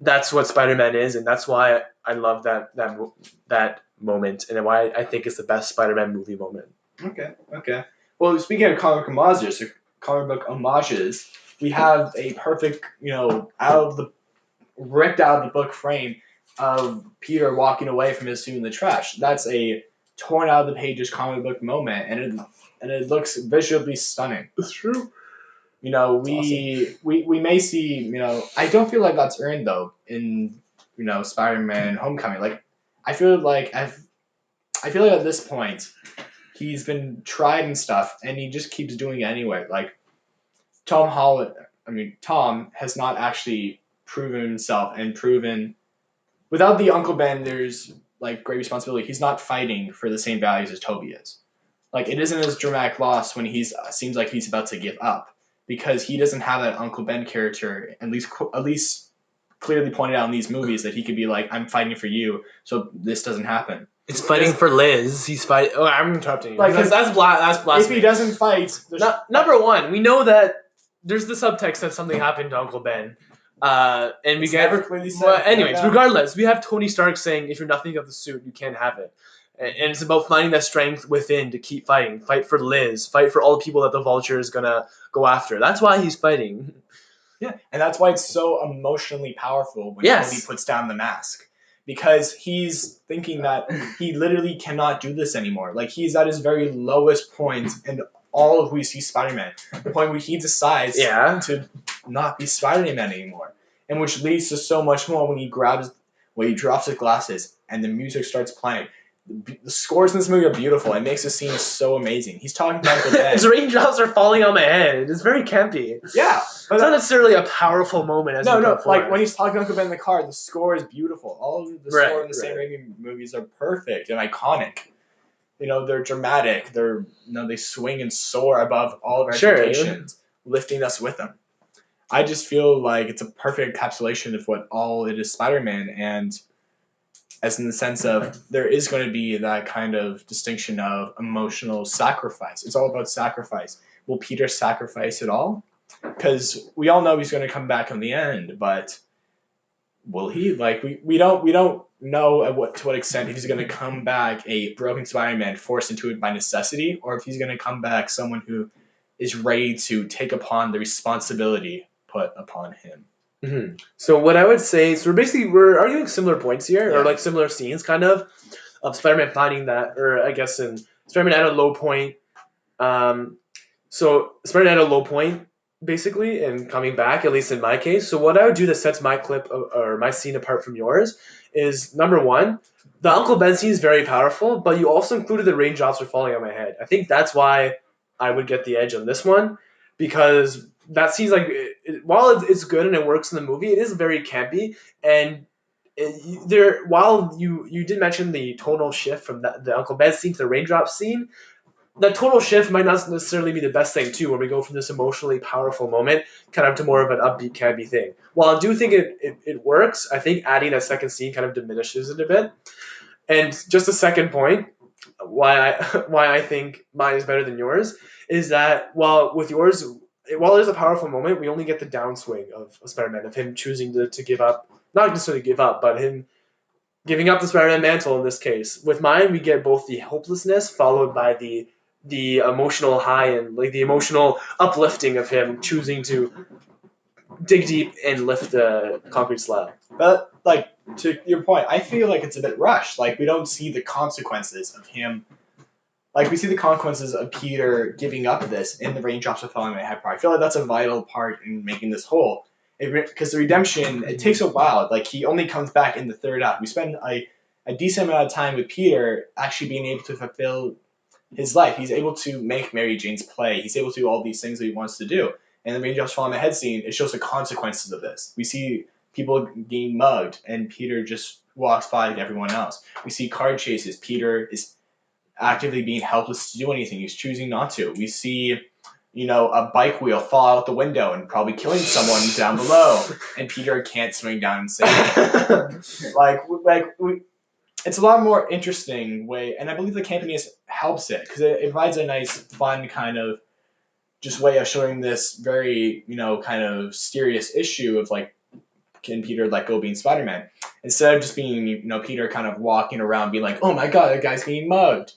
That's what Spider-Man is, and that's why I love that moment, and why I think it's the best Spider-Man movie moment. Okay. Well, speaking of comic book homages, we have a perfect, ripped out of the book frame of Peter walking away from his suit in the trash. That's a torn out of the pages comic book moment, and it looks visually stunning. It's true. We may see, I don't feel like that's earned though in Spider-Man Homecoming. Like I feel like at this point he's been tried and stuff, and he just keeps doing it anyway. Like Tom has not actually proven himself and proven without the Uncle Ben there's like great responsibility. He's not fighting for the same values as Toby is. Like it isn't as dramatic loss when seems like he's about to give up, because he doesn't have that Uncle Ben character at least clearly pointed out in these movies that he could be like, I'm fighting for you so this doesn't happen. It's fighting for Liz. He's fighting. Oh, I'm interrupting you. Like that's blasphemy. If he doesn't fight, number one, we know that there's the subtext that something happened to Uncle Ben, and we get. Never clearly said. Well, anyways, regardless, we have Tony Stark saying, "If you're nothing of the suit, you can't have it," and it's about finding that strength within to keep fighting. Fight for Liz. Fight for all the people that the Vulture is gonna go after. That's why he's fighting. Yeah, and that's why it's so emotionally powerful when Toby puts down the mask. Because he's thinking that he literally cannot do this anymore. Like, he's at his very lowest point in all of we see Spider-Man. The point where he decides to not be Spider-Man anymore. And which leads to so much more when he drops his glasses and the music starts playing. The scores in this movie are beautiful. It makes the scene so amazing. He's talking to Uncle Ben. His raindrops are falling on my head. It's very campy. Yeah, but It's not necessarily a powerful moment. As no, you no. put forward. Like when he's talking to Uncle Ben in the car, the score is beautiful. All of the score in the Sam Raimi movies are perfect and iconic. You know, they're dramatic. They swing and soar above all of our expectations, lifting us with them. I just feel like it's a perfect encapsulation of what all it is Spider-Man, and as in the sense of there is going to be that kind of distinction of emotional sacrifice. It's all about sacrifice. Will Peter sacrifice it all? Because we all know he's going to come back in the end, but will he? Like we don't know to what extent if he's going to come back a broken Spider-Man forced into it by necessity, or if he's going to come back someone who is ready to take upon the responsibility put upon him. Mm-hmm. So what I would say, so we're arguing similar points here, or like similar scenes, kind of Spider-Man finding that, or I guess in Spider-Man at a low point. So Spider-Man at a low point, basically, and coming back, at least in my case. So what I would do that sets my clip or my scene apart from yours is, number one, the Uncle Ben scene is very powerful, but you also included the raindrops are falling on my head. I think that's why I would get the edge on this one, because that scene's like, while it's good and it works in the movie, it is very campy, and while you did mention the tonal shift from the Uncle Ben scene to the raindrop scene, that tonal shift might not necessarily be the best thing too, where we go from this emotionally powerful moment kind of to more of an upbeat campy thing. While I do think it works, I think adding that second scene kind of diminishes it a bit. And just a second point, why I think mine is better than yours, is that while it is a powerful moment, we only get the downswing of Spider-Man, of him choosing to give up, not necessarily give up, but him giving up the Spider-Man mantle in this case. With mine, we get both the hopelessness followed by the emotional high and like the emotional uplifting of him choosing to dig deep and lift the concrete slab. But like to your point, I feel like it's a bit rushed. Like we don't see the consequences of him. Like we see the consequences of Peter giving up this in the raindrops are falling on my head part. I feel like that's a vital part in making this whole. Because the redemption, it takes a while. Like he only comes back in the third act. We spend a decent amount of time with Peter actually being able to fulfill his life. He's able to make Mary Jane's play. He's able to do all these things that he wants to do. And the raindrops fall on my head scene, it shows the consequences of this. We see people getting mugged, and Peter just walks by like everyone else. We see car chases. Peter is actively being helpless to do anything. He's choosing not to. We see, a bike wheel fall out the window and probably killing someone down below, and Peter can't swing down and save him. It's a lot more interesting way, and I believe the campiness helps it because it provides a nice, fun kind of just way of showing this very, kind of serious issue of like, can Peter let go being Spider-Man? Instead of just being, Peter kind of walking around being like, oh my god, that guy's being mugged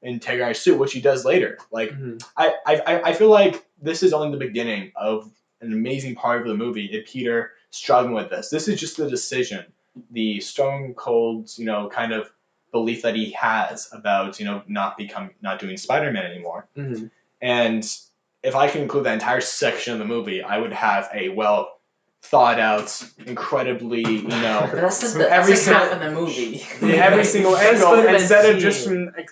in Taggart's suit, which he does later. Like, I feel like this is only the beginning of an amazing part of the movie, if Peter struggling with this. This is just the decision, the stone cold, kind of belief that he has about, not doing Spider-Man anymore. Mm-hmm. And if I can include that entire section of the movie, I would have a well thought out, incredibly, That's every half of the movie. Every single angle, instead of just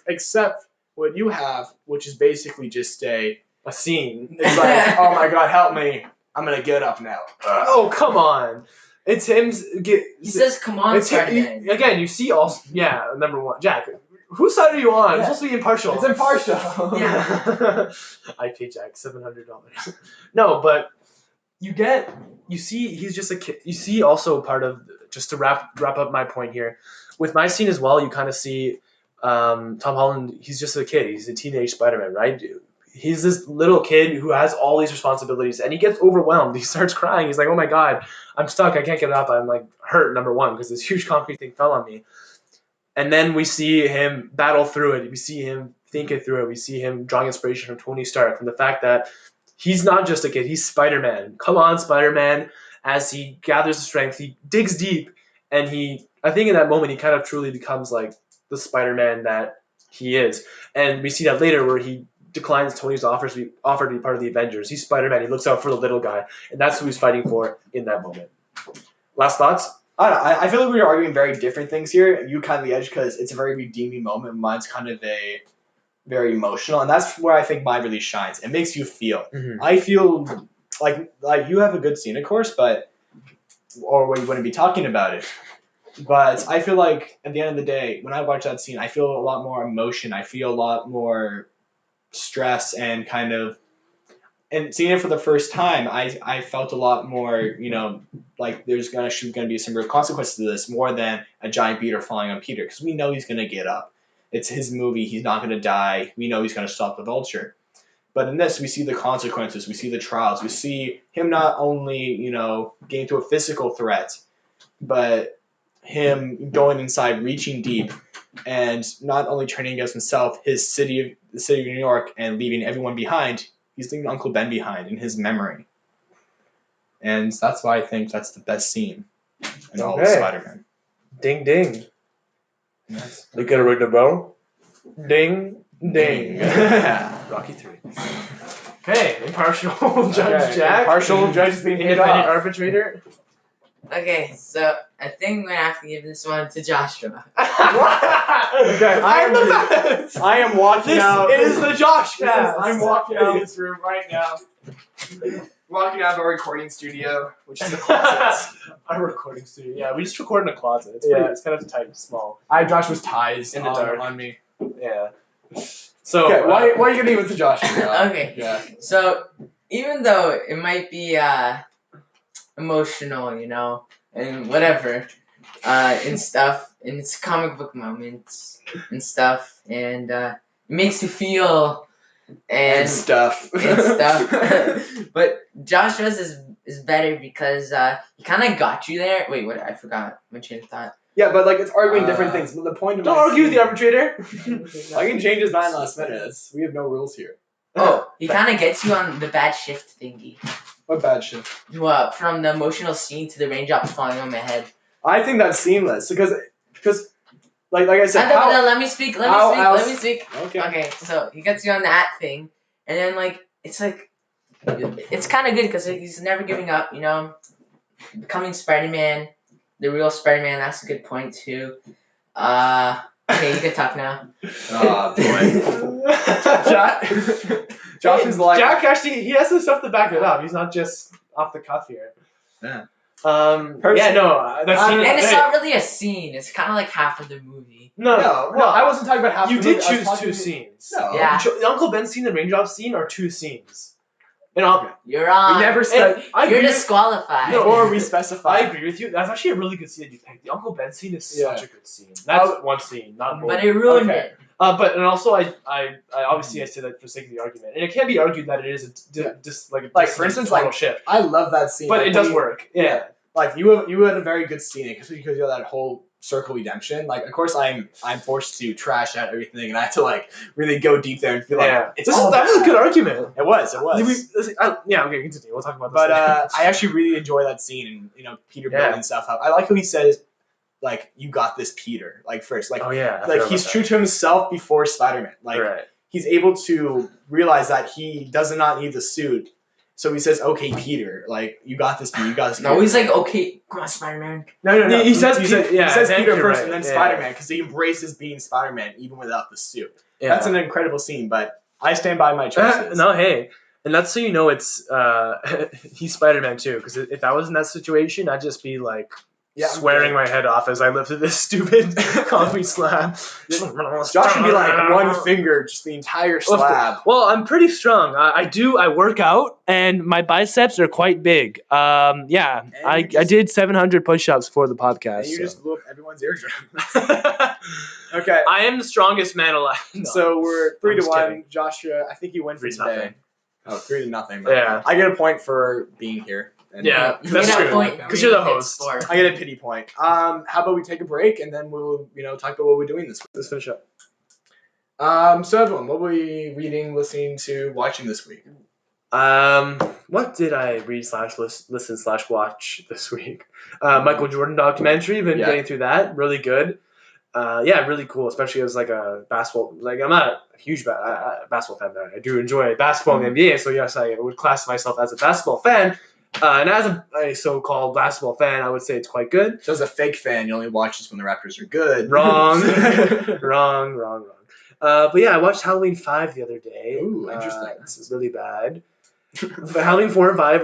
except what you have, which is basically just a scene. It's like, oh my god, help me! I'm gonna get up now. Oh, come on! It's him. He says, "Come on, Spider-Man." Again, you see also. Yeah, number one, Jack. Whose side are you on? It's supposed to be impartial. It's impartial. Yeah. I paid Jack $700. No, but you see, he's just a kid. You see also part of, just to wrap up my point here, with my scene as well, you kind of see Tom Holland, he's just a kid. He's a teenage Spider-Man, right? He's this little kid who has all these responsibilities, and he gets overwhelmed. He starts crying. He's like, oh my god, I'm stuck. I can't get up. I'm like hurt, number one, because this huge concrete thing fell on me. And then we see him battle through it. We see him think it through it. We see him drawing inspiration from Tony Stark, from the fact that he's not just a kid. He's Spider-Man. Come on, Spider-Man. As he gathers the strength, he digs deep, and I think in that moment, he kind of truly becomes like the Spider-Man that he is. And we see that later where he declines Tony's offer to be part of the Avengers. He's Spider-Man. He looks out for the little guy, and that's who he's fighting for in that moment. Last thoughts? I don't know. I feel like we are arguing very different things here. You kind of the edge because it's a very redeeming moment. Mine's kind of a very emotional, and that's where I think mine really shines. It makes you feel. Mm-hmm. I feel like you have a good scene, of course, or you wouldn't be talking about it. But I feel like at the end of the day, when I watch that scene, I feel a lot more emotion. I feel a lot more stress and and seeing it for the first time, I felt a lot more, like there's gonna be some real consequences to this more than a giant beater falling on Peter because we know he's gonna get up. It's his movie. He's not gonna die. We know he's gonna stop the vulture. But in this, we see the consequences. We see the trials. We see him not only getting to a physical threat, but him going inside, reaching deep, and not only turning against himself, the city of New York, and leaving everyone behind. He's leaving Uncle Ben behind in his memory. And that's why I think that's the best scene in all of Spider-Man. Ding, ding. We gotta ring the bell. Ding, ding. Rocky 3. Okay, impartial Judge Jack. Impartial judge being hit Independent off. arbitrator. Okay, so I think I'm gonna have to give this one to Joshua. Okay, I'm the best. I am walking out. This is the Josh cast. I'm walking out of this room right now. Walking out of our recording studio, which is the closet. Our recording studio. Yeah, we just record in a closet. It's Yeah. it's kind of tight and small. I have Joshua's ties In the dark. on me. Yeah. So Okay, why are you gonna give it to Joshua? Okay. Yeah. So even though it might be emotional, and whatever, and stuff, and it's comic book moments and stuff, and it makes you feel and stuff. But Joshua's is better because he kind of got you there. Wait, what? I forgot my train of thought. Yeah, but it's arguing different things. But the point of don't argue with the arbitrator. I can change his mind last minute. We have no rules here. Oh, he kind of gets you on the bad shift thingy. What bad shit? Well, from the emotional scene to the raindrops falling on my head. I think that's seamless because like I said, Let me speak. Let me speak. Okay. Okay, so he gets you on that thing, and then it's kind of good because he's never giving up. Becoming Spider-Man, the real Spider-Man. That's a good point too. Okay, you can talk now. Oh boy. Josh is like Jack actually he has some stuff to back it up. He's not just off the cuff here. Yeah. Yeah, no, that's And it's not really a scene. It's kind of like half of the movie. No, I wasn't talking about half. You the did movie. I was choose talking- two scenes. No. Yeah. The Uncle Ben scene and Raindrop scene are two scenes. And You're on. We never said. You're disqualified. Or we specify. I agree with you. That's actually a really good scene that you picked. The Uncle Ben scene is Yeah. such a good scene. That's one scene, not both. But it ruined Okay. it. And also I obviously I say that for sake of the argument, and it can be argued that it is For instance, total shift, I love that scene. but it does work. Yeah. Like you had a very good scene, especially because you have that whole circle redemption. Like, of course, I'm forced to trash out everything, and I have to really go deep there and feel like it's all that was a good argument. It was. Okay, continue. We'll talk about this. But later. I actually really enjoy that scene, and Peter building stuff up. I like how he says, "You got this, Peter." First, oh yeah, he's true to himself before Spider-Man. Right. He's able to realize that he does not need the suit. So he says, "Okay, Peter, you got this, Peter. You got this." No, he's like, "Okay, come on, Spider-Man." No. He says Peter Peter first, right. and then Yeah. Spider-Man, because he embraces being Spider-Man even without the suit. Yeah. That's an incredible scene, but I stand by my choices. No, hey, and that's so you know it's he's Spider-Man too. Because if I was in that situation, I'd just be swearing my head off as I lifted this stupid concrete slab. Josh would be one finger, just the entire slab. Well, I'm pretty strong. I work out, and my biceps are quite big. I did 700 push-ups for the podcast. And you so. just blew up everyone's eardrum. Okay. I am the strongest man alive. No. So we're 3-1. kidding. Joshua, I think you win for 3-0. today. 3-0. Yeah. I get a point for being here. And Yeah, You that's get a true. point 'Cause you're the for being host. sport. I get a pity point. How about we take a break and then we'll talk about what we're doing this week. Let's finish up. So everyone, what were we reading, listening to, watching this week? What did I read / watch this week? Michael Jordan documentary. Been getting through that. Really good. Really cool. Especially as a basketball. I'm not a huge basketball fan, but I do enjoy basketball in the NBA. So yes, I would class myself as a basketball fan. And as a so-called basketball fan, I would say it's quite good. So as a fake fan, you only watch this when the Raptors are good. Wrong. wrong. But yeah, I watched Halloween 5 the other day. Ooh, interesting. It's really bad. But Halloween 4 and 5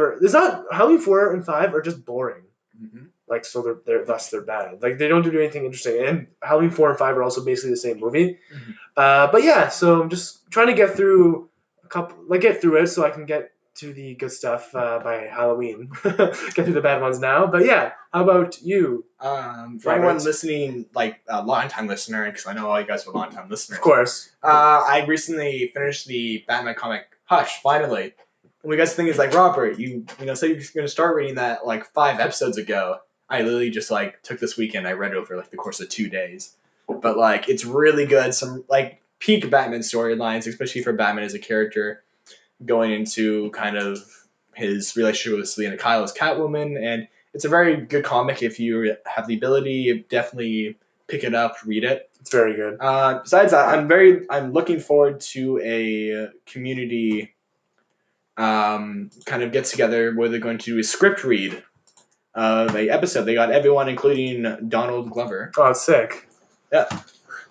Halloween 4 and 5 are just boring. Mhm. Like, so they're bad. Like, they don't do anything interesting. And Halloween 4 and 5 are also basically the same movie. Mhm. But yeah, so I'm just trying to get through it so I can get to the good stuff by Halloween. Get through the bad ones now. But yeah, how about you? For anyone listening, like a long-time listener, because I know all you guys are long-time listeners. Of course. I recently finished the Batman comic Hush, finally. And you guys think is like, Robert, you said you're going to start reading that like 5 episodes ago. I literally just like took this weekend. I read it over like the course of 2 days. But like, it's really good. Some like peak Batman storylines, especially for Batman as a character, going into kind of his relationship with Selena Kyle as Catwoman. And it's a very good comic. If you have the ability, definitely pick it up, read it. It's very good. Besides that, I'm looking forward to a community kind of get together where they're going to do a script read of a episode. They got everyone, including Donald Glover. Oh, it's sick. Yeah.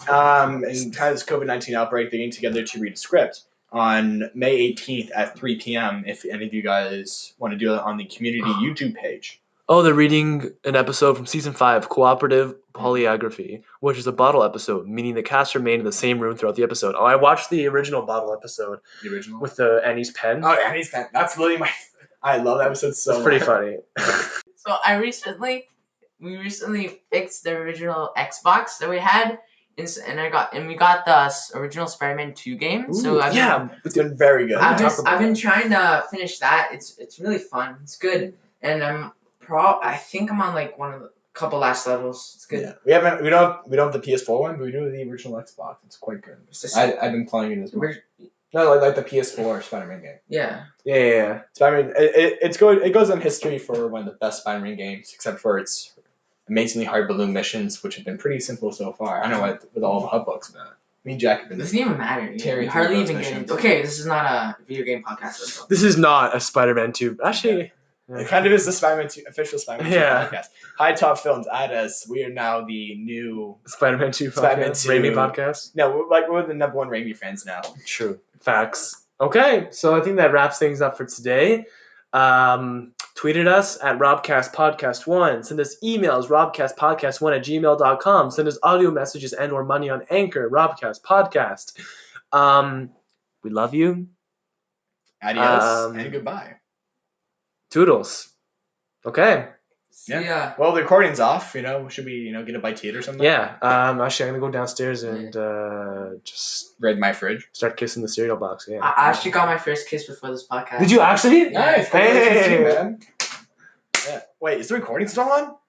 And kind of this COVID-19 outbreak, they're getting together to read a script on May 18th at 3 p.m. If any of you guys want to do it on the community YouTube page. Oh, they're reading an episode from season 5, Cooperative Polygraphy, which is a bottle episode, meaning the cast remain in the same room throughout the episode. Oh, I watched the original bottle episode. The original? With the Annie's pen. Oh, Annie's pen. That's literally I love that episode so much. It's pretty funny. So we recently fixed the original Xbox that we had, and we got the original Spider-Man 2 game. Ooh, so it's been very good. I've been trying to finish that. It's really fun. It's good, and I think I'm on like one of the couple last levels. It's good. Yeah. We don't have the PS4 one, but we do have the original Xbox. It's quite good. I've been playing it as well. No, like the PS4 Spider-Man game. Yeah. Spider-Man, it's good. It goes on history for one of the best Spider-Man games, except for its amazingly hard balloon missions, which have been pretty simple so far. I don't know with all the hubbubs about it. Me and Jack have been. It doesn't even matter. You hardly even get into. Okay, this is not a video game podcast. This is not a Spider-Man 2. Actually. Yeah. It kind of is the Spider-Man 2, official Spider-Man 2 podcast. High Top Films at us. We are now the new Spider-Man 2 Spider-Man podcast. 2 Raimi podcast. No, we're the number one Raimi fans now. True. Facts. Okay, so I think that wraps things up for today. Tweet at us at RobcastPodcast1. Send us emails, robcastpodcast1@gmail.com. Send us audio messages and or money on Anchor, Robcast Podcast. We love you. Adios and goodbye. Toodles. Okay. Yeah. Well, the recording's off. Should we, get a bite to eat or something? Yeah. Actually, I'm gonna go downstairs and just raid my fridge. Start kissing the cereal box. Yeah. I actually got my first kiss before this podcast. Did you actually? Nice. Hey. Man. Yeah. Wait, is the recording still on?